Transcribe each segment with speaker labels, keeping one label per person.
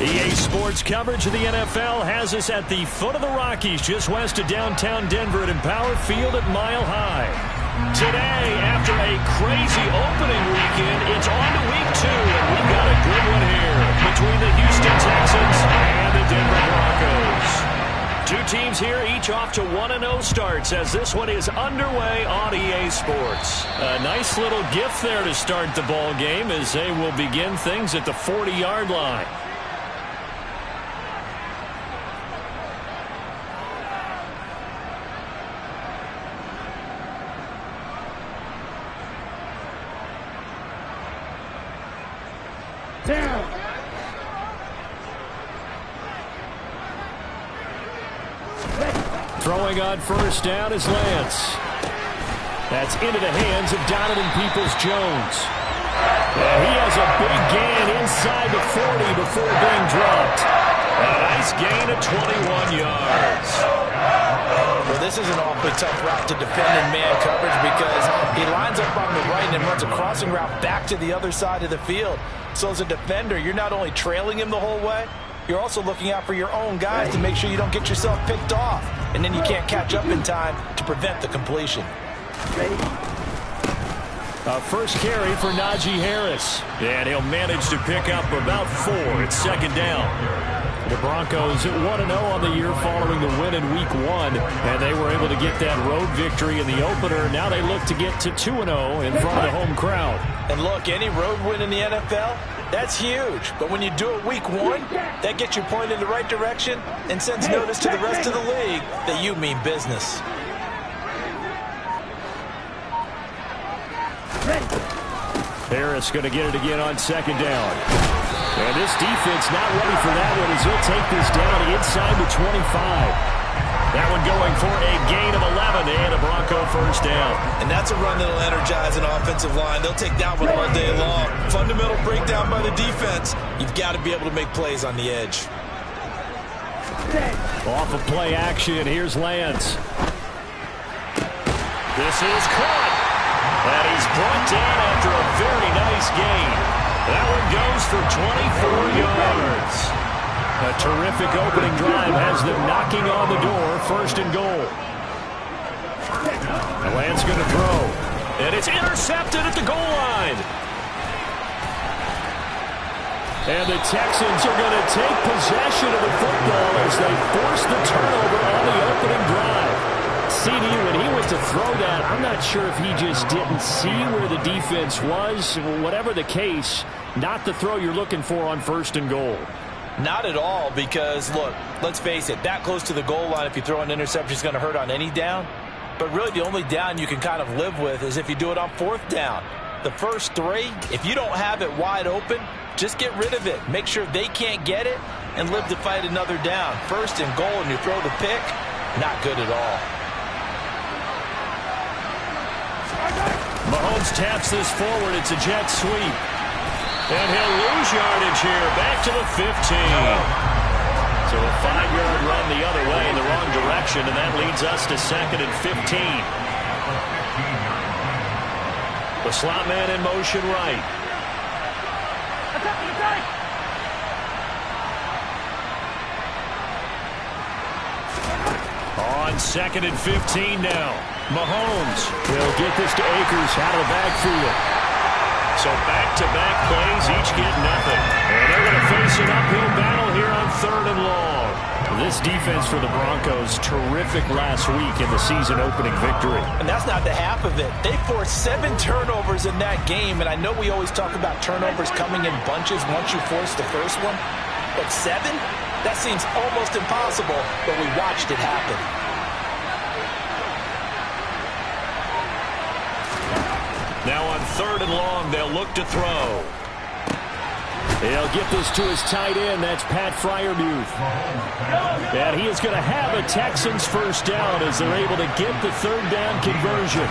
Speaker 1: EA Sports coverage of the NFL has us at the foot of the Rockies, just west of downtown Denver at Empower Field at Mile High. Today, after a crazy opening weekend, it's on to week 2, and we've got a good one here between the Houston Texans and the Denver Broncos. Two teams here, each off to 1-0 starts as this one is underway on EA Sports. A nice little gift there to start the ball game as they will begin things at the 40-yard line.
Speaker 2: Down.
Speaker 1: Throwing on first down is Lance. That's into the hands of Donovan Peoples-Jones. He has a big gain inside the 40 before being dropped. A nice gain of 21 yards.
Speaker 3: Well, this is an awfully tough route to defend in man coverage because he lines up on the right and runs a crossing route back to the other side of the field. So as a defender, you're not only trailing him the whole way, you're also looking out for your own guys to make sure you don't get yourself picked off. And then you can't catch up in time to prevent the completion.
Speaker 1: First carry for Najee Harris. And he'll manage to pick up about 4. It's second down. The Broncos 1-0 on the year following the win in Week 1. And they were able to get that road victory in the opener. Now they look to get to 2-0 in front of the home crowd.
Speaker 3: And look, any road win in the NFL, that's huge. But when you do it Week 1, that gets you pointed in the right direction and sends notice to the rest of the league that you mean business.
Speaker 1: Harris going to get it again on second down. And this defense not ready for that one as he'll take this down inside the 25. That one going for a gain of 11 and a Bronco first down.
Speaker 3: And that's a run that'll energize an offensive line. They'll take that one all day long. Fundamental breakdown by the defense. You've got to be able to make plays on the edge.
Speaker 1: Off of play action, here's Lance. This is caught. And he's brought down after a very nice gain. That one goes for 24 yards. A terrific opening drive has them knocking on the door, first and goal. And Lance going to throw. And it's intercepted at the goal line. And the Texans are going to take possession of the football as they force the turnover on the opening drive. CD, when he went to throw that, I'm not sure if he just didn't see where the defense was. Whatever the case, not the throw you're looking for on first and goal.
Speaker 3: Not at all, because, look, let's face it, that close to the goal line, if you throw an interception, is going to hurt on any down. But really, the only down you can kind of live with is if you do it on fourth down. The first 3, if you don't have it wide open, just get rid of it. Make sure they can't get it and live to fight another down. First and goal, and you throw the pick, not good at all.
Speaker 1: Mahomes taps this forward. It's a jet sweep. And he'll lose yardage here. Back to the 15. So a 5-yard run the other way in the wrong direction, and that leads us to second and 15. The slot man in motion right. On second and 15 now. Mahomes will get this to Akers out of the backfield. So back-to-back plays, each get nothing. And they're going to face an uphill battle here on third and long. This defense for the Broncos, terrific last week in the season-opening victory.
Speaker 3: And that's not the half of it. They forced 7 turnovers in that game, and I know we always talk about turnovers coming in bunches once you force the first one. But 7? That seems almost impossible, but we watched it happen.
Speaker 1: Now on third and long, they'll look to throw. He'll get this to his tight end. That's Pat Freiermuth. And he is going to have a Texans first down as they're able to get the third down conversion.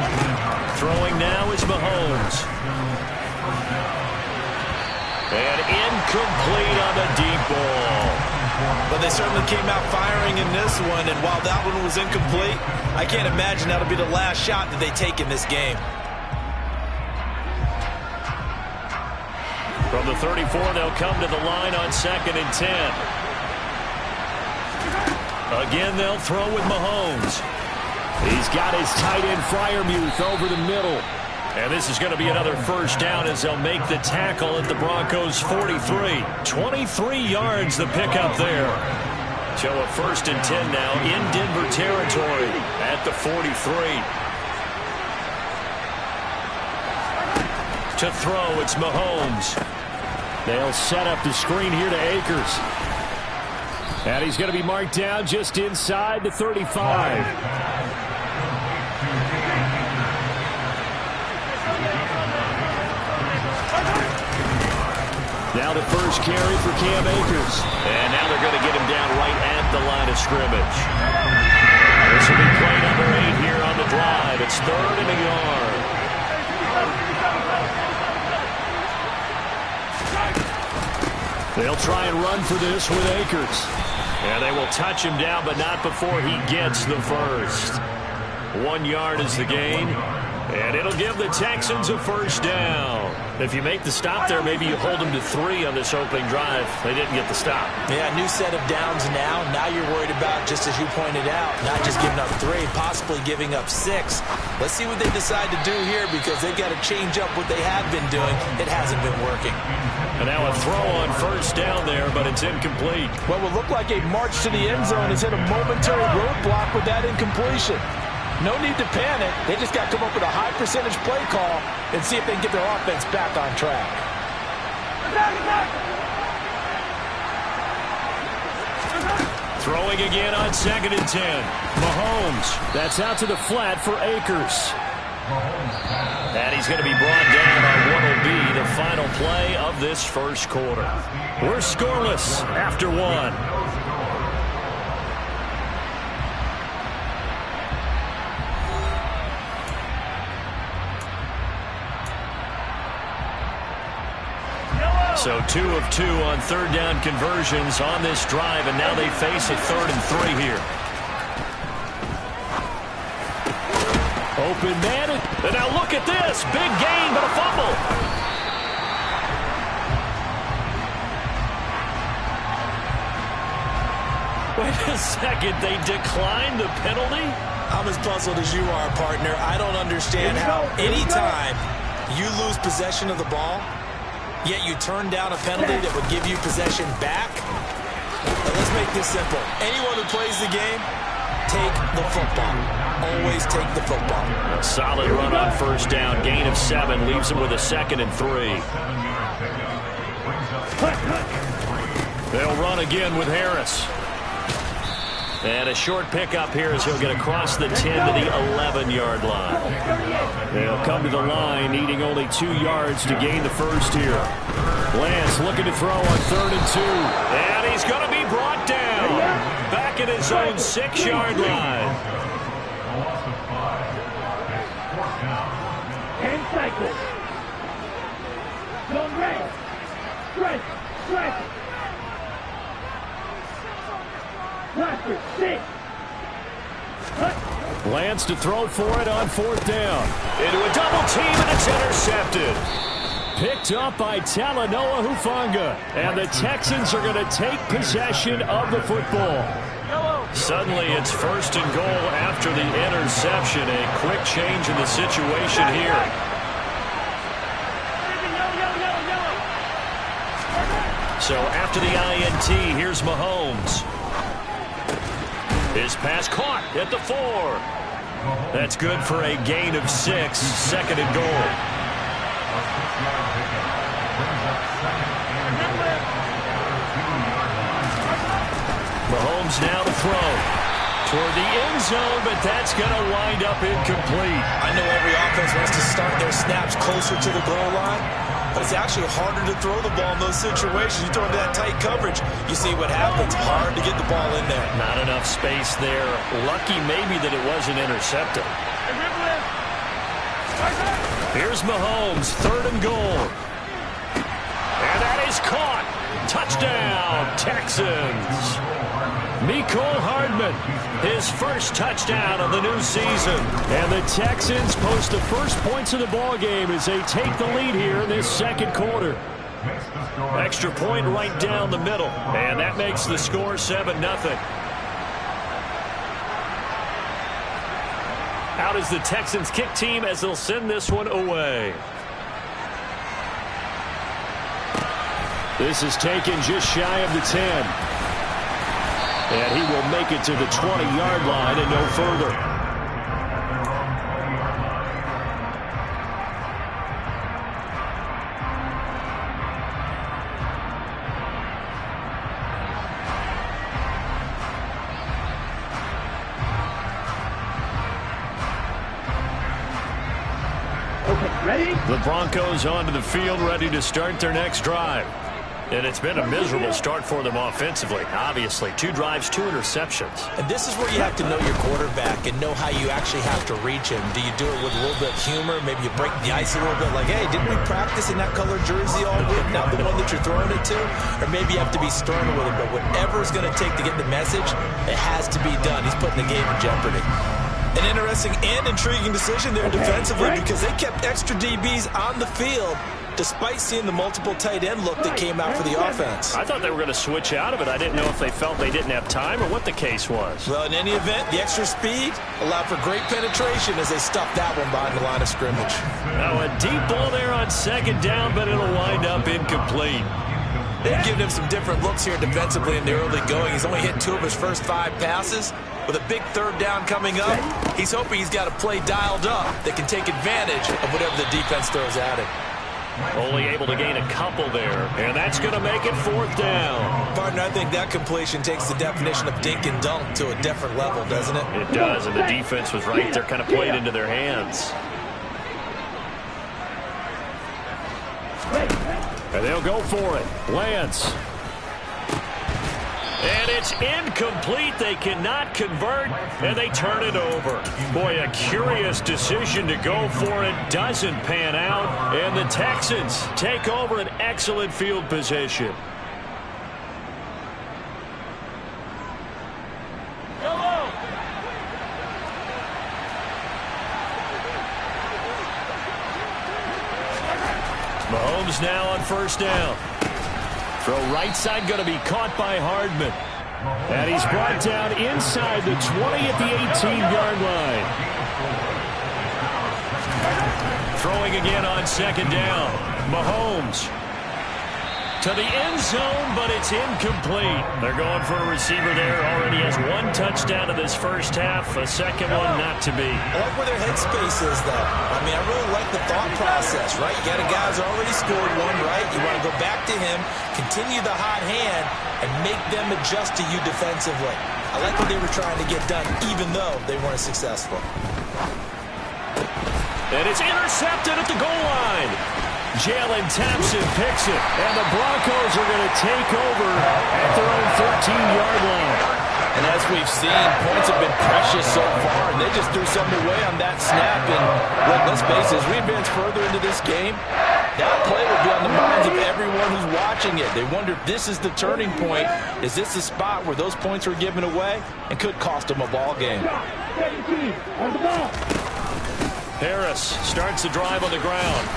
Speaker 1: Throwing now is Mahomes. And incomplete on the deep ball.
Speaker 3: But they certainly came out firing in this one, and while that one was incomplete, I can't imagine that'll be the last shot that they take in this game.
Speaker 1: From the 34, they'll come to the line on 2nd and 10. Again, they'll throw with Mahomes. He's got his tight end Freiermuth over the middle. And this is going to be another first down as they'll make the tackle at the Broncos' 43. 23 yards the pickup there. So a 1st and 10 now in Denver territory at the 43. To throw, it's Mahomes. They'll set up the screen here to Akers. And he's going to be marked down just inside the 35. Now the first carry for Cam Akers. And now they're going to get him down right at the line of scrimmage. This will be play number 8 here on the drive. It's 3rd and a yard. They'll try and run for this with Akers. And they will touch him down, but not before he gets the first. 1 yard is the gain. And it'll give the Texans a first down. If you make the stop there, maybe you hold them to 3 on this opening drive. They didn't get the stop.
Speaker 3: Yeah, new set of downs now. Now you're worried about, just as you pointed out, not just giving up 3, possibly giving up 6. Let's see what they decide to do here because they've got to change up what they have been doing. It hasn't been working.
Speaker 1: And now a throw on first down there, but it's incomplete.
Speaker 3: What will look like a march to the end zone has hit a momentary roadblock with that incompletion. No need to panic. They just got to come up with a high percentage play call and see if they can get their offense back on track.
Speaker 1: Throwing again on 2nd and 10. Mahomes. That's out to the flat for Akers. And he's going to be brought down on what will be the final play of this first quarter. We're scoreless after 1. So 2 of 2 on 3rd down conversions on this drive, and now they face a 3rd and 3 here. Open man, and now look at this. Big gain, but a fumble. Wait a second, they declined the penalty?
Speaker 3: I'm as puzzled as you are, partner. I don't understand how anytime you lose possession of the ball, yet you turn down a penalty that would give you possession back. Now let's make this simple. Anyone who plays the game, take the football. Always take the football.
Speaker 1: A solid run on first down. Gain of 7 leaves him with a 2nd and 3. They'll run again with Harris. And a short pickup here as he'll get across the 10 to the 11-yard line. They'll come to the line, needing only 2 yards to gain the first here. Lance looking to throw on 3rd and 2. And he's going to be brought down. Back at his own 6-yard line.
Speaker 2: 10 seconds. Don't rest. Stretch.
Speaker 1: Lance to throw for it on 4th down. Into a double team, and it's intercepted. Picked up by Talanoa Hufanga. And the Texans are going to take possession of the football. Suddenly it's 1st and goal after the interception. A quick change in the situation here. So after the INT, here's Mahomes. His pass caught at the 4. That's good for a gain of 6. 2nd and goal. Mahomes now to throw. Toward the end zone, but that's going to wind up incomplete.
Speaker 3: I know every offense wants to start their snaps closer to the goal line, but it's actually harder to throw the ball in those situations. You throw into that tight coverage, you see what happens. Hard to get the ball in there.
Speaker 1: Not enough space there. Lucky maybe that it wasn't intercepted. Here's Mahomes, 3rd and goal. And that is caught. Touchdown, Texans. Mecole Hardman, his first touchdown of the new season. And the Texans post the first points of the ball game as they take the lead here in this 2nd quarter. Extra point right down the middle. And that makes the score 7-0. Out is the Texans kick team as they'll send this one away. This is taken just shy of the 10. And he will make it to the 20-yard line and no further. The Broncos onto the field, ready to start their next drive. And it's been a miserable start for them offensively. Obviously, 2 drives, 2 interceptions.
Speaker 3: And this is where you have to know your quarterback and know how you actually have to reach him. Do you do it with a little bit of humor? Maybe you break the ice a little bit like, hey, didn't we practice in that color jersey all week, not the one that you're throwing it to? Or maybe you have to be stern with him. But whatever it's going to take to get the message, it has to be done. He's putting the game in jeopardy. An interesting and intriguing decision there defensively because they kept extra DBs on the field despite seeing the multiple tight end look that came out for the offense.
Speaker 1: I thought they were going to switch out of it. I didn't know if they felt they didn't have time or what the case was.
Speaker 3: Well, in any event, the extra speed allowed for great penetration as they stuffed that one behind the line of scrimmage.
Speaker 1: Now a deep ball there on second down, but it'll wind up incomplete.
Speaker 3: They've given him some different looks here defensively in the early going. He's only hit 2 of his first 5 passes. With a big third down coming up, he's hoping he's got a play dialed up that can take advantage of whatever the defense throws at him.
Speaker 1: Only able to gain a couple there, and that's going to make it 4th down.
Speaker 3: Partner, I think that completion takes the definition of dink and dunk to a different level, doesn't it?
Speaker 1: It does, and the defense was right there, kind of played into their hands. And they'll go for it. Lance. And it's incomplete. They cannot convert, and they turn it over. Boy, a curious decision to go for it. Doesn't pan out, and the Texans take over an excellent field position. Mahomes now on 1st down. Throw right side going to be caught by Hardman. And he's brought down inside the 20 at the 18-yard line. Throwing again on 2nd down. Mahomes to the end zone, but it's incomplete. They're going for a receiver there. Already has 1 touchdown in this first half. A second one not to be.
Speaker 3: I like where their headspace is, though. I mean, I really like the thought process, right? You got a guy who's already scored 1, right? You want to go back to him, continue the hot hand, and make them adjust to you defensively. I like what they were trying to get done, even though they weren't successful.
Speaker 1: And it's intercepted at the goal line. Jalen Thompson picks it, and the Broncos are going to take over at their own 13-yard line.
Speaker 3: And as we've seen, points have been precious so far, and they just threw something away on that snap. And look, let's face it, as we advance further into this game, that play will be on the minds of everyone who's watching it. They wonder if this is the turning point. Is this the spot where those points were given away and could cost them a ball game?
Speaker 1: Harris starts the drive on the ground.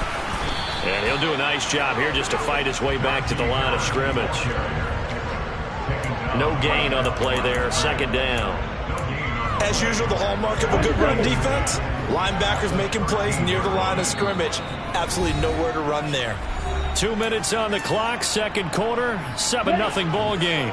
Speaker 1: And he'll do a nice job here just to fight his way back to the line of scrimmage. No gain on the play there. 2nd down.
Speaker 3: As usual, the hallmark of a good run defense, linebackers making plays near the line of scrimmage. Absolutely nowhere to run there.
Speaker 1: 2 minutes on the clock, 2nd quarter, 7-0 ball game.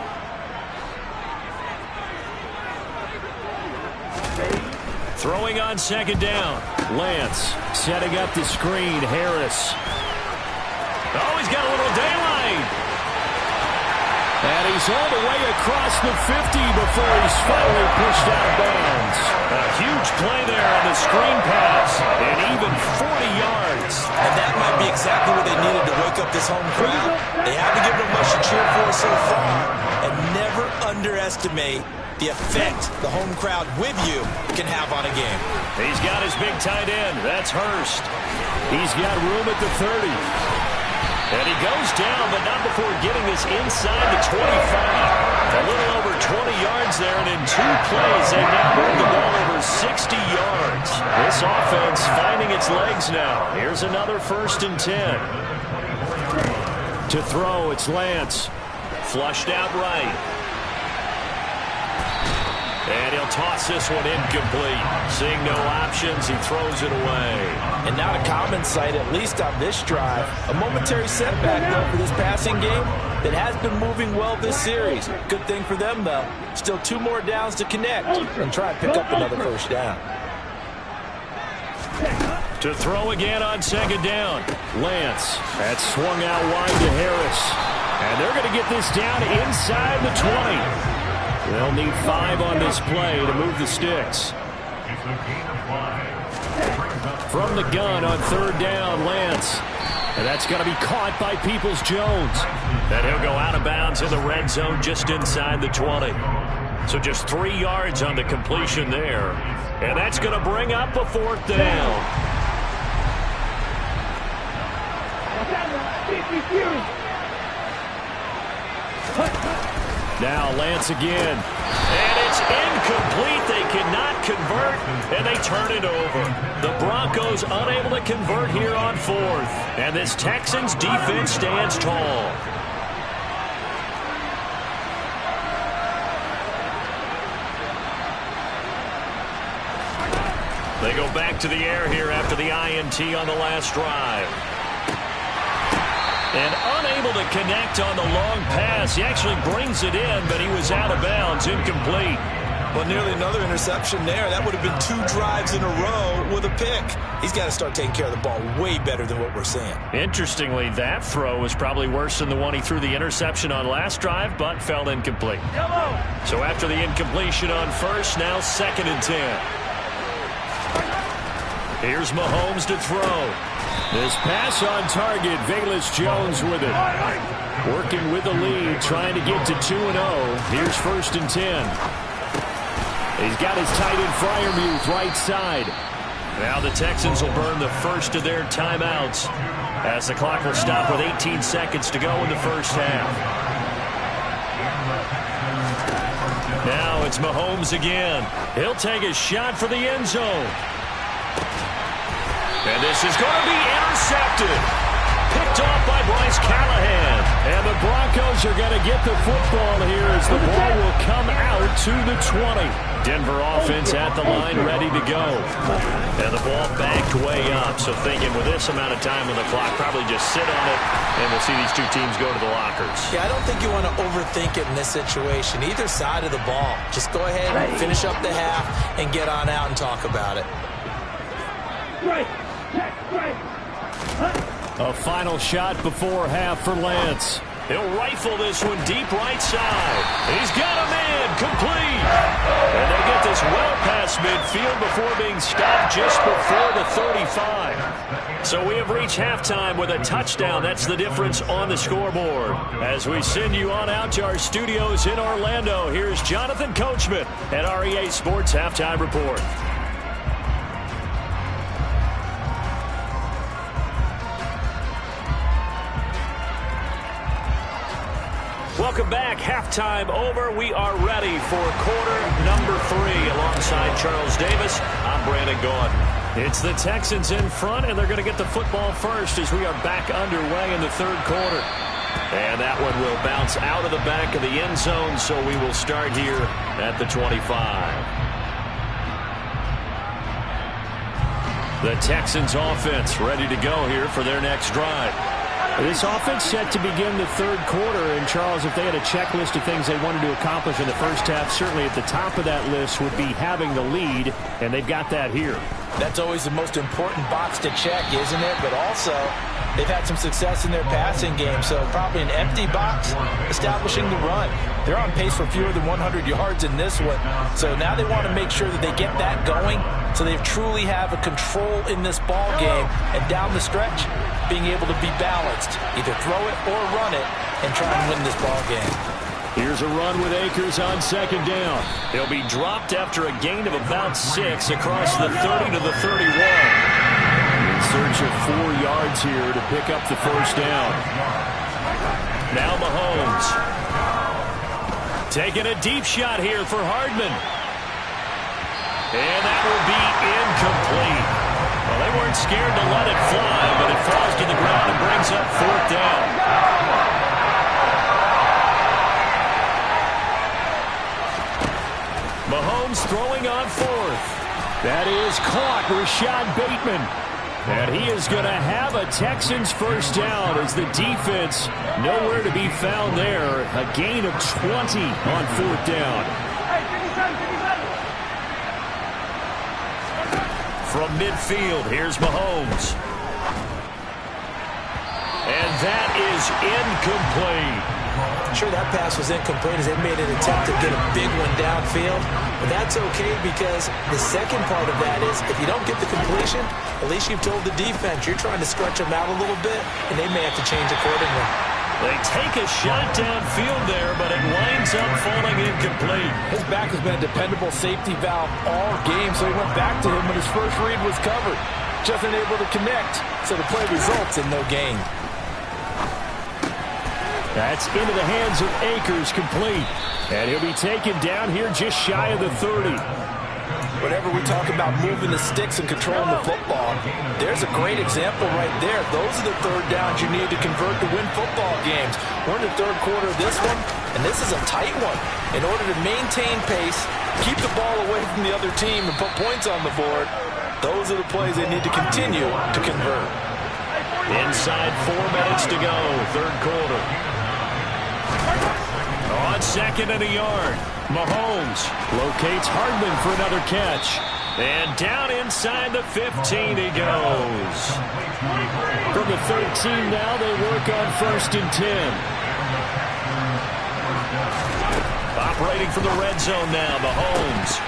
Speaker 1: Throwing on 2nd down. Lance setting up the screen. Harris. Oh, he's got a little daylight. And he's all the way across the 50 before he's finally pushed out of bounds. A huge play there on the screen pass. And even 40 yards.
Speaker 3: And that might be exactly what they needed to wake up this home crowd. They haven't given them much to cheer for so far. And never underestimate the effect the home crowd with you can have on a game.
Speaker 1: He's got his big tight end. That's Hurst. He's got room at the 30. And he goes down, but not before getting this inside the 25. A little over 20 yards there, and in 2 plays, they now move the ball over 60 yards. This offense finding its legs now. Here's another 1st and 10. To throw, it's Lance. Flushed out right. And he'll toss this one incomplete. Seeing no options, he throws it away.
Speaker 3: And not a common sight, at least on this drive. A momentary setback, though, for this passing game that has been moving well this series. Good thing for them, though. Still 2 more downs to connect and try and pick up another first down.
Speaker 1: To throw again on second down. Lance. That's swung out wide to Harris. And they're going to get this down inside the 20. They'll need 5 on this play to move the sticks. From the gun on third down, Lance. And that's going to be caught by Peoples-Jones. And he'll go out of bounds in the red zone just inside the 20. So just 3 yards on the completion there. And that's going to bring up a 4th down. Now Lance again. And it's incomplete. They cannot convert, and they turn it over. The Broncos unable to convert here on 4th. And this Texans defense stands tall. They go back to the air here after the INT on the last drive. And unable to connect on the long pass. He actually brings it in, but he was out of bounds, incomplete.
Speaker 3: Well, nearly another interception there. That would have been 2 drives in a row with a pick. He's got to start taking care of the ball way better than what we're seeing. Interestingly, that throw was probably worse than the one he threw the interception on last drive, but fell incomplete. So after the incompletion on first, now 2nd and 10. Here's Mahomes to throw. This pass on target, Peoples-Jones with it. Working with the lead, trying to get to 2-0. Here's 1st and 10. He's got his tight end Freiermuth right side. Now the Texans will burn the first of their timeouts as the clock will stop with 18 seconds to go in the first half. Now it's Mahomes again. He'll take a shot for the end zone. And this is going to be intercepted. Picked off by Bryce Callahan. And the Broncos are going to get the football here as the ball will come out to the 20. Denver offense at the line, ready to go. And the ball backed way up. So thinking with this amount of time on the clock, probably just sit on it, and we'll see these 2 teams go to the lockers. Yeah, I don't think you want to overthink it in this situation. Either side of the ball. Just go ahead and finish up the half and get on out and talk about it.
Speaker 1: A final shot before half for Lance. He'll rifle this one deep right side. He's got a man complete. And they get this well past midfield before being stopped just before the 35. So we have reached halftime with a touchdown. That's the difference on the scoreboard. As we send you on out to our studios in Orlando, here's Jonathan Coachman at REA Sports Halftime Report. Welcome back. Halftime over. We are ready for quarter number 3 alongside Charles Davis. I'm Brandon Gaudin. It's the Texans in front, and they're going to get the football first as we are back underway in the 3rd quarter. And that one will bounce out of the back of the end zone, so we will start here at the 25. The Texans offense ready to go here for their next drive. This offense set to begin the 3rd quarter, and Charles, if they had a checklist of things they wanted to accomplish in the first half, certainly at the top of that list would be having the lead, and they've got that here. That's always the most important box to check, isn't it? But also, they've had some success in their passing game, so probably an empty box establishing the run. They're on pace for fewer than 100 yards in this one, so now they want to make sure that they get that going so they truly have a control in this ball game, and down the stretch, being able to be balanced, either throw it or run it, and try and win this ball game. Here's a run with Akers on 2nd down. He'll be dropped after a gain of about 6 across the 30 to the 31. In search of 4 yards here to pick up the first down. Now Mahomes. Taking a deep shot here for Hardman. And that will be incomplete. Well, they weren't scared to let it fly, but it falls to the ground and brings up 4th down. Mahomes throwing on 4th. That is caught, Rashad Bateman. And he is going to have a Texans first down as the defense nowhere to be found there. A gain of 20 on 4th down. From midfield, here's Mahomes. And that is incomplete.
Speaker 3: Sure, that pass was incomplete as they made an attempt to get a big one downfield. But that's okay because the second part of that is if you don't get the completion, at least you've told the defense you're trying to stretch them out a little bit, and they may have to change accordingly.
Speaker 1: They take a shot downfield there, but it winds up falling incomplete.
Speaker 3: His back has been a dependable safety valve all game, so he went back to him when his first read was covered. Just unable to connect, so the play results in no gain.
Speaker 1: That's into the hands of Akers, complete. And he'll be taken down here just shy of the 30.
Speaker 3: Whenever we talk about moving the sticks and controlling the football, there's a great example right there. Those are the third downs you need to convert to win football games. We're in the third quarter of this one, and this is a tight one. In order to maintain pace, keep the ball away from the other team, and put points on the board, those are the plays they need to continue to convert.
Speaker 1: Inside 4 minutes to go, third quarter. On 2nd and a yard, Mahomes locates Hardman for another catch. And down inside the 15 he goes. From the 13 now, they work on 1st and 10. Operating from the red zone now, Mahomes.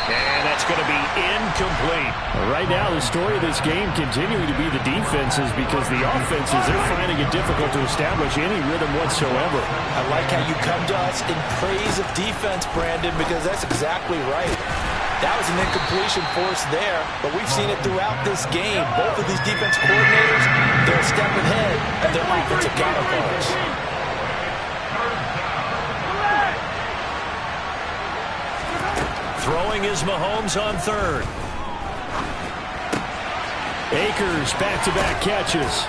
Speaker 1: And that's going to be incomplete. Right now, the story of this game continuing to be the defenses because the offenses, they're finding it difficult to establish any rhythm whatsoever.
Speaker 3: I like how you come to us in praise of defense, Brandon, because that's exactly right. That was an incompletion force there, but we've seen it throughout this game. Both of these defense coordinators, they're a step ahead of their offensive counterparts.
Speaker 1: Throwing is Mahomes on 3rd. Akers back-to-back catches.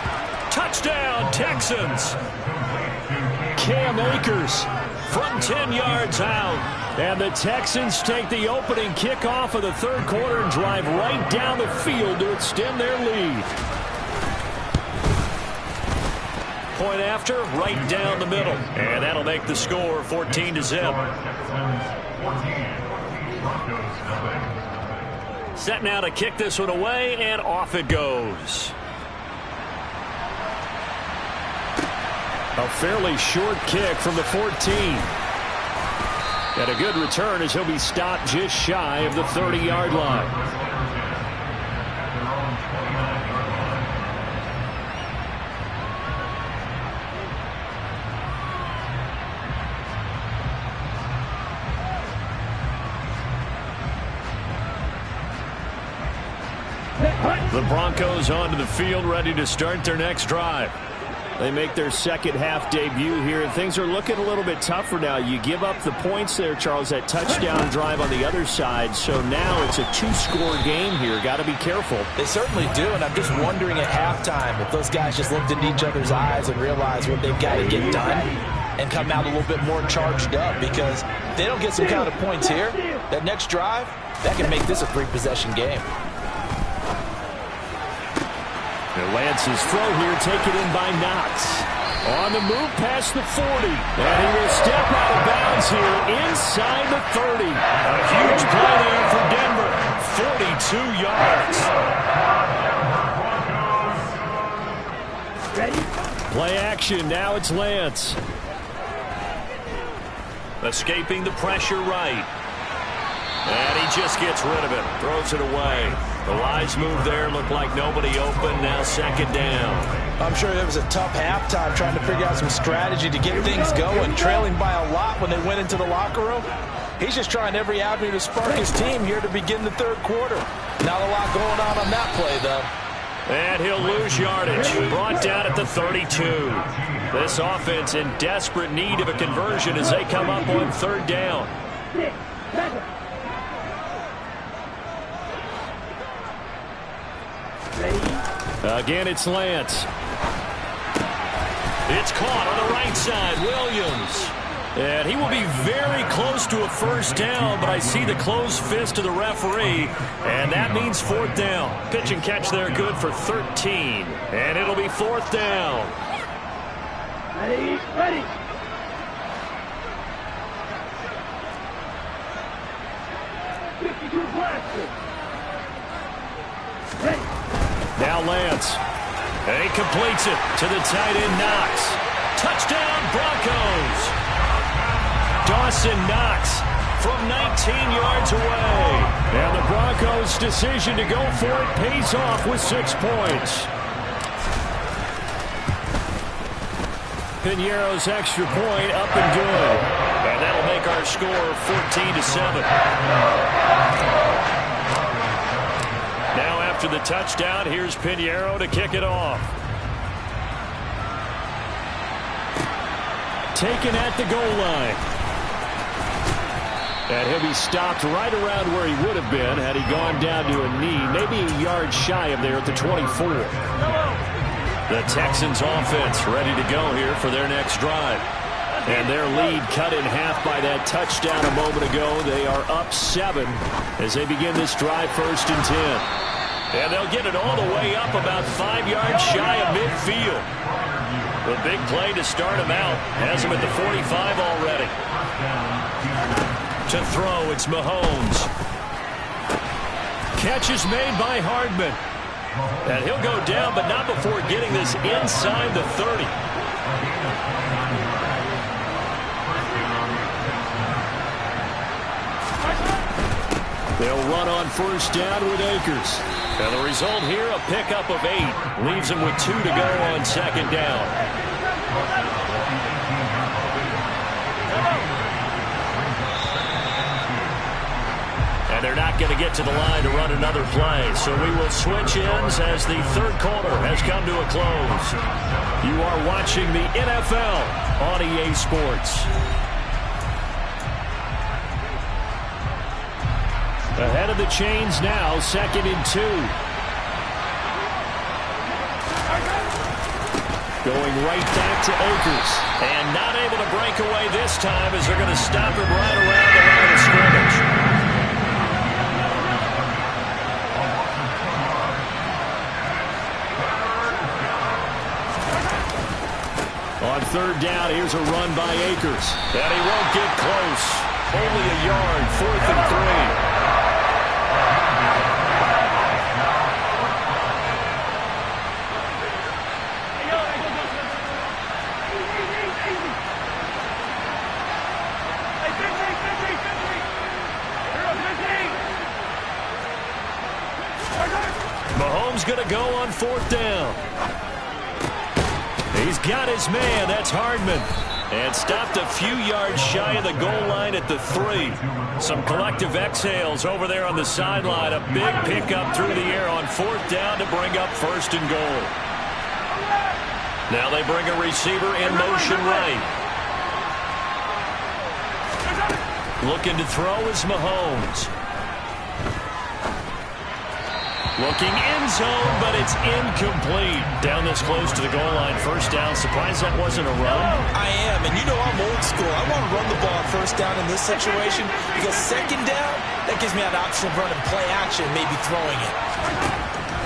Speaker 1: Touchdown, Texans. Cam Akers from 10 yards out. And the Texans take the opening kickoff of the third quarter and drive right down the field to extend their lead. Point after, right down the middle. And that'll make the score 14-0. Set now to kick this one away, and off it goes. A fairly short kick from the 14. And a good return as he'll be stopped just shy of the 30-yard line. The Broncos onto the field, ready to start their next drive. They make their second half debut here, and things are looking a little bit tougher now. You give up the points there, Charles, that touchdown drive on the other side. So now it's a 2-score game here. Got to be careful.
Speaker 3: They certainly do, and I'm just wondering at halftime if those guys just looked into each other's eyes and realized what they've got to get done and come out a little bit more charged up, because if they don't get some kind of points here, that next drive, that can make this a 3-possession game.
Speaker 1: Lance's throw here taken in by Knox. On the move past the 40. And he will step out of bounds here inside the 30. A huge play there for Denver. 42 yards.
Speaker 2: Ready?
Speaker 1: Play action. Now it's Lance. Escaping the pressure right. And he just gets rid of it. Throws it away. The wise move there, looked like nobody open. Now 2nd down.
Speaker 3: I'm sure there was a tough halftime trying to figure out some strategy to get things going, trailing by a lot when they went into the locker room. He's just trying every avenue to spark his team here to begin the third quarter. Not a lot going on that play, though.
Speaker 1: And he'll lose yardage. Brought down at the 32. This offense in desperate need of a conversion as they come up on 3rd down.
Speaker 2: 6, 7.
Speaker 1: Again, it's Lance. It's caught on the right side. Williams. And he will be very close to a first down, but I see the closed fist of the referee, and that means fourth down. Pitch and catch there good for 13, and it'll be fourth down.
Speaker 2: Ready, ready.
Speaker 1: Now Lance. And he completes it to the tight end Knox. Touchdown Broncos. Dawson Knox from 19 yards away. And the Broncos' decision to go for it pays off with 6 points. Piñeiro's extra point up and good. And that'll make our score 14-7. Now after the touchdown, here's Piñeiro to kick it off. Taken at the goal line. And he'll be stopped right around where he would have been had he gone down to a knee, maybe a yard shy of there at the 24. The Texans offense ready to go here for their next drive. And their lead cut in half by that touchdown a moment ago. They are up 7 as they begin this drive, 1st and 10. And they'll get it all the way up about 5 yards shy of midfield. The big play to start him out has him at the 45 already. To throw, it's Mahomes. Catch is made by Hardman. And he'll go down, but not before getting this inside the 30. They'll run on 1st down with Akers. And the result here, a pickup of 8. Leaves him with 2 to go on 2nd down. And they're not going to get to the line to run another play. So we will switch ends as the 3rd quarter has come to a close. You are watching the NFL on EA Sports. Ahead of the chains now, 2nd and 2. Going right back to Akers. And not able to break away this time as they're going to stop him right around the line of scrimmage. On 3rd down, here's a run by Akers. And he won't get close. Only a yard, 4th and 3. Mahomes going to go on 4th down. He's got his man. That's Hardman. And stopped a few yards shy of the goal line at the 3. Some collective exhales over there on the sideline. A big pickup through the air on 4th down to bring up 1st and goal. Now they bring a receiver in motion right. Looking to throw is Mahomes. Looking end zone, but it's incomplete. Down this close to the goal line, 1st down. Surprised that wasn't a run?
Speaker 3: I am, and you know I'm old school. I want to run the ball 1st down in this situation because 2nd down, that gives me an option of running play action, maybe throwing it.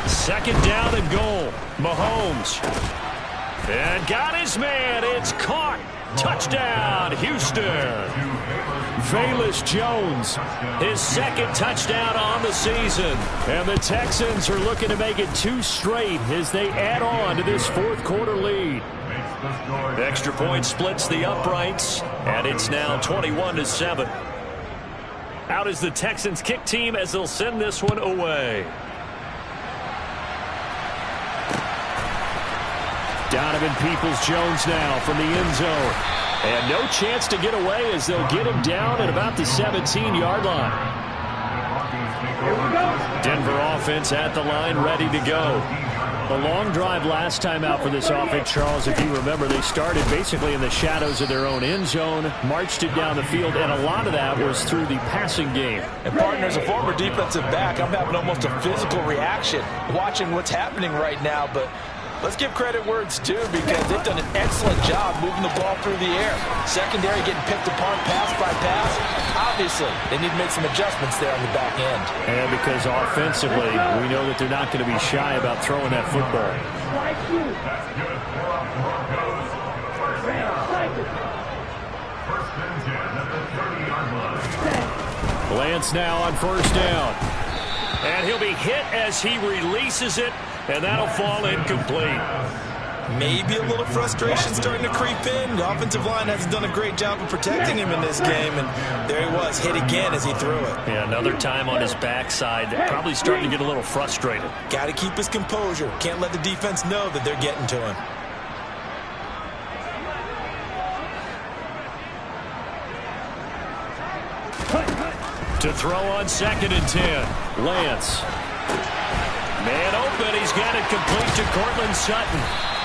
Speaker 1: 2nd down and goal. Mahomes. And got his man. It's caught. Touchdown, Houston. Velus Jones, his 2nd touchdown on the season. And the Texans are looking to make it 2 straight as they add on to this 4th quarter lead. Extra point splits the uprights, and it's now 21-7. Out is the Texans kick team as they'll send this one away. Donovan Peoples-Jones now from the end zone. And no chance to get away as they'll get him down at about the 17-yard line.
Speaker 2: Here we go.
Speaker 1: Denver offense at the line, ready to go. A long drive last time out for this offense, Charles. If you remember, they started basically in the shadows of their own end zone, marched it down the field, and a lot of that was through the passing game.
Speaker 3: And, partner, as a former defensive back, I'm having almost a physical reaction watching what's happening right now. But let's give credit where it's due, because they've done an excellent job moving the ball through the air. Secondary getting picked apart pass by pass. Obviously, they need to make some adjustments there on the back end.
Speaker 1: And because offensively, we know that they're not going to be shy about throwing that football. Lance now on first down. And he'll be hit as he releases it, and that'll fall incomplete.
Speaker 3: Maybe a little frustration starting to creep in. The offensive line hasn't done a great job of protecting him in this game, and there he was, hit again as he threw it.
Speaker 1: Yeah, another time on his backside, probably starting to get a little frustrated.
Speaker 3: Got to keep his composure. Can't let the defense know that they're getting to him.
Speaker 1: To throw on 2nd and 10, Lance. Man open, he's got it complete to Cortland Sutton.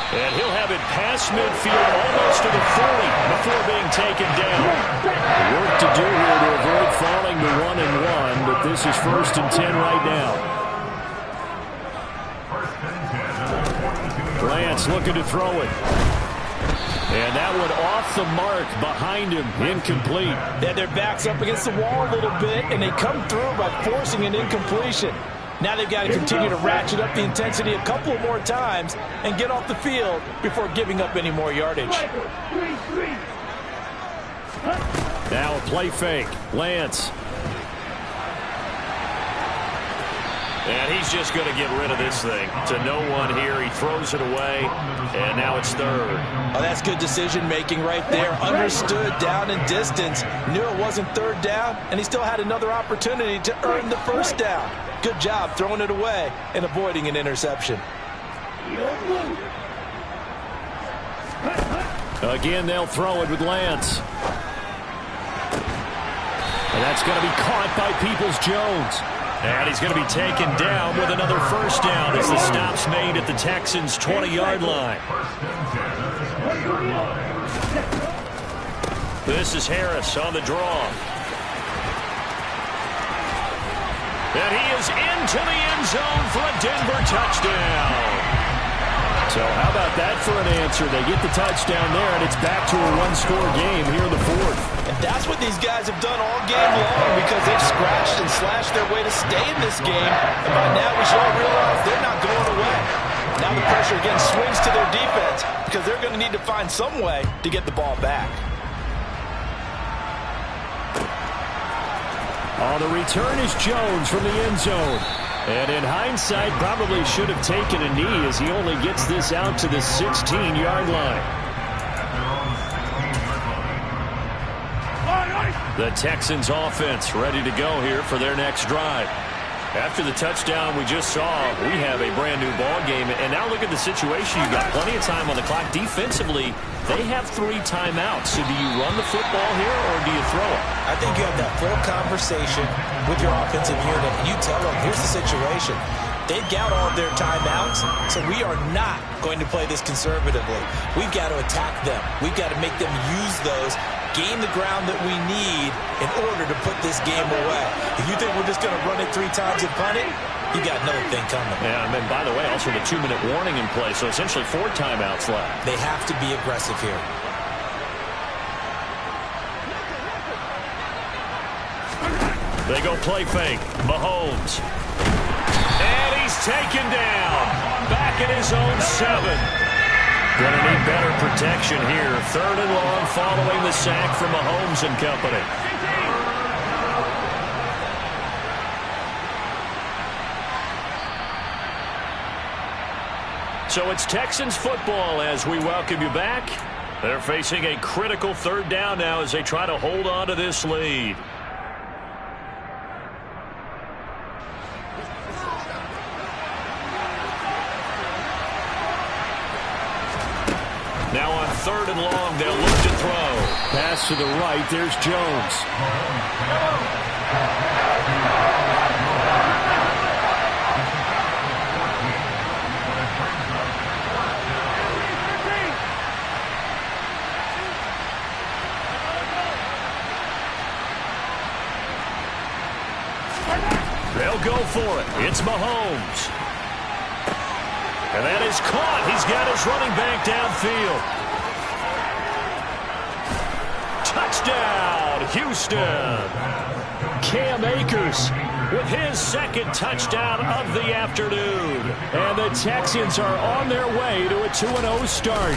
Speaker 1: And he'll have it past midfield, almost to the 40, before being taken down. Work to do here to avoid falling to 1-1, but this is 1st and 10 right now. Lance looking to throw it. And that one off the mark behind him, incomplete.
Speaker 3: They had their backs up against the wall a little bit, and they come through by forcing an incompletion. Now they've got to continue to ratchet up the intensity a couple more times and get off the field before giving up any more yardage.
Speaker 1: Now a play fake. Lance. And he's just going to get rid of this thing. To no one here. He throws it away, and now it's 3rd.
Speaker 3: Oh, that's good decision-making right there. Understood down and distance. Knew it wasn't 3rd down, and he still had another opportunity to earn the 1st down. Good job throwing it away and avoiding an interception.
Speaker 1: Again, they'll throw it with Lance. And that's going to be caught by Peoples-Jones. And he's going to be taken down with another 1st down as the stop's made at the Texans' 20-yard line. This is Harris on the draw. And he is into the end zone for a Denver touchdown. So how about that for an answer? They get the touchdown there, and it's back to a one-score game here in the 4th.
Speaker 3: And that's what these guys have done all game long, because they've scratched and slashed their way to stay in this game. And by now we should all realize they're not going away. Now the pressure again swings to their defense, because they're going to need to find some way to get the ball back.
Speaker 1: On the return is Jones from the end zone. And in hindsight, probably should have taken a knee as he only gets this out to the 16-yard line. The Texans offense ready to go here for their next drive. After the touchdown we just saw, we have a brand new ball game. And now look at the situation. You've got plenty of time on the clock. Defensively, they have 3 timeouts. So do you run the football here or do you throw it?
Speaker 3: I think you have that full conversation with your offensive unit, and you tell them, here's the situation. They've got all of their timeouts, so we are not going to play this conservatively. We've got to attack them. We've got to make them use those, gain the ground that we need in order to put this game away. If you think we're just going to run it 3 times and punt it, you got another thing coming.
Speaker 1: Yeah, and then, by the way, also the 2-minute warning in play, so essentially 4 timeouts left.
Speaker 3: They have to be aggressive here.
Speaker 1: They go play fake. Mahomes. And he's taken down. Back at his own 7. Going to need better protection here. 3rd and long following the sack from Mahomes and company. So it's Texans football as we welcome you back. They're facing a critical 3rd down now as they try to hold on to this lead. Now on 3rd and long, they'll look to throw. Pass to the right, there's Jones. They'll go for it. It's Mahomes. And that is caught. He's got his running back downfield. Touchdown, Houston. Cam Akers with his second touchdown of the afternoon. And the Texans are on their way to a 2-0 start.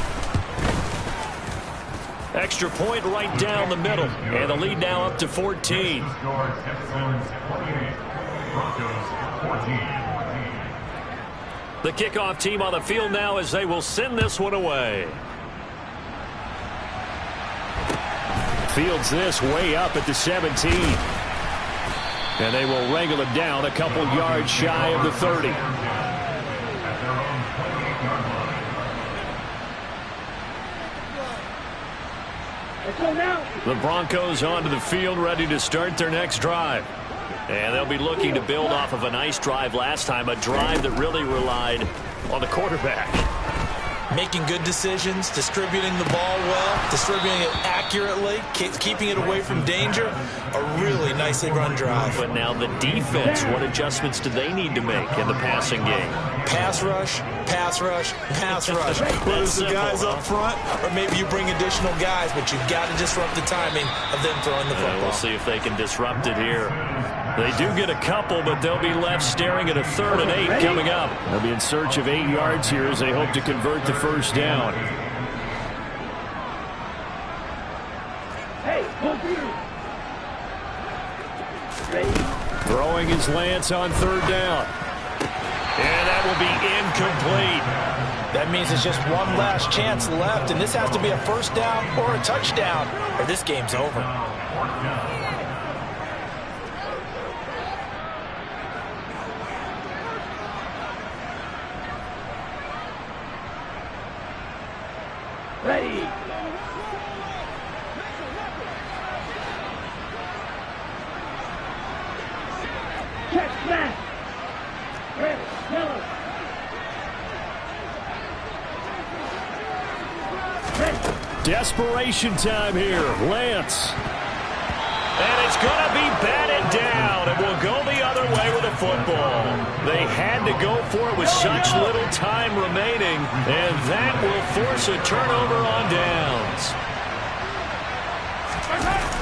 Speaker 1: Extra point right down the middle. And the lead now up to 14. The kickoff team on the field now as they will send this one away. Fields this way up at the 17. And they will wrangle it down a couple yards shy of the 30. The Broncos onto the field, ready to start their next drive. And they'll be looking to build off of a nice drive last time, a drive that really relied on the quarterback.
Speaker 3: Making good decisions, distributing the ball well, distributing it accurately, keeping it away from danger. A really nicely run drive.
Speaker 1: But now the defense, what adjustments do they need to make in the passing game?
Speaker 3: Pass rush, pass rush, pass rush. Whether it's the guys up front or maybe you bring additional guys, but you've got to disrupt the timing of them throwing the football.
Speaker 1: We'll see if they can disrupt it here. They do get a couple, but they'll be left staring at a 3rd and 8 coming up. They'll be in search of 8 yards here as they hope to convert the first down. Throwing his Lance on 3rd down. And that will be incomplete.
Speaker 3: That means it's just one last chance left, and this has to be a first down or a touchdown, or this game's over.
Speaker 2: Ready. Check back. Red, yellow. Red.
Speaker 1: Desperation time here. Lance. And it's going to be batted down. It will go the other way with the football. They had to go for it with such little time remaining, and that will force a turnover on downs.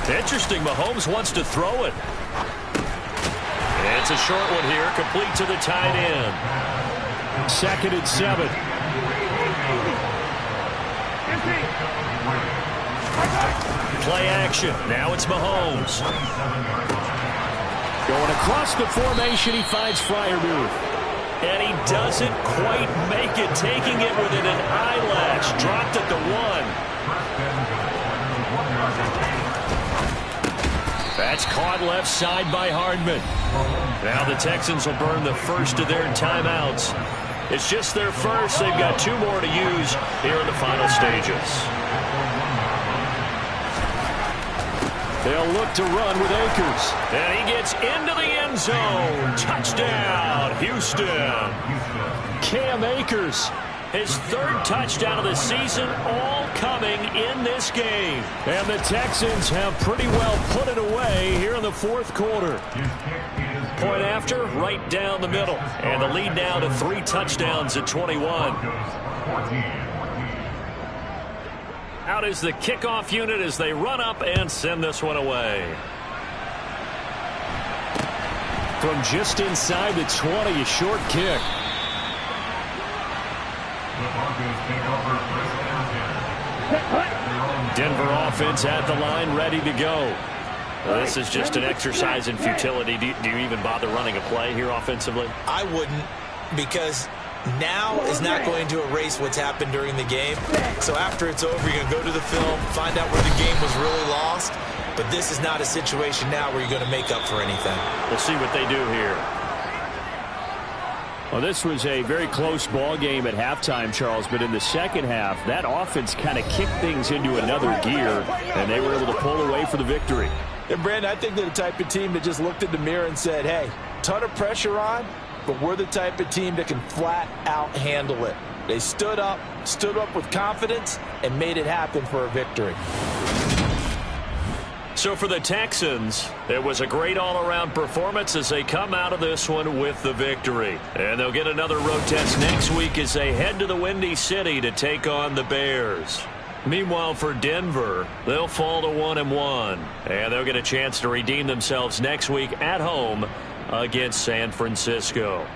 Speaker 1: Interesting, Mahomes wants to throw it. And it's a short one here, complete to the tight end. 2nd and 7. Play action. Now it's Mahomes. Going across the formation, he finds Freiermuth. And he doesn't quite make it, taking it within an eyelash. Dropped at the 1. That's caught left side by Hardman. Now the Texans will burn the first of their timeouts. It's just their first. They've got 2 more to use here in the final stages. They'll look to run with Akers. And he gets into the end zone. Touchdown, Houston. Cam Akers, his 3rd touchdown of the season, all coming in this game. And the Texans have pretty well put it away here in the 4th quarter. Point after, right down the middle. And the lead now to 3 touchdowns at 21. Out is the kickoff unit as they run up and send this one away. From just inside the 20, a short kick. Denver offense at the line, ready to go. Well, this is just an exercise in futility. Do you even bother running a play here offensively?
Speaker 3: I wouldn't, because now is not going to erase what's happened during the game. So after it's over, you're going to go to the film, find out where the game was really lost. But this is not a situation now where you're going to make up for anything.
Speaker 1: We'll see what they do here. Well, this was a very close ball game at halftime, Charles, but in the second half, that offense kind of kicked things into another gear, and they were able to pull away for the victory.
Speaker 3: And, Brandon, I think they're the type of team that just looked in the mirror and said, hey, ton of pressure on, but we're the type of team that can flat out handle it. They stood up with confidence, and made it happen for a victory.
Speaker 1: So for the Texans, it was a great all-around performance as they come out of this one with the victory. And they'll get another road test next week as they head to the Windy City to take on the Bears. Meanwhile, for Denver, they'll fall to 1-1, and they'll get a chance to redeem themselves next week at home against San Francisco.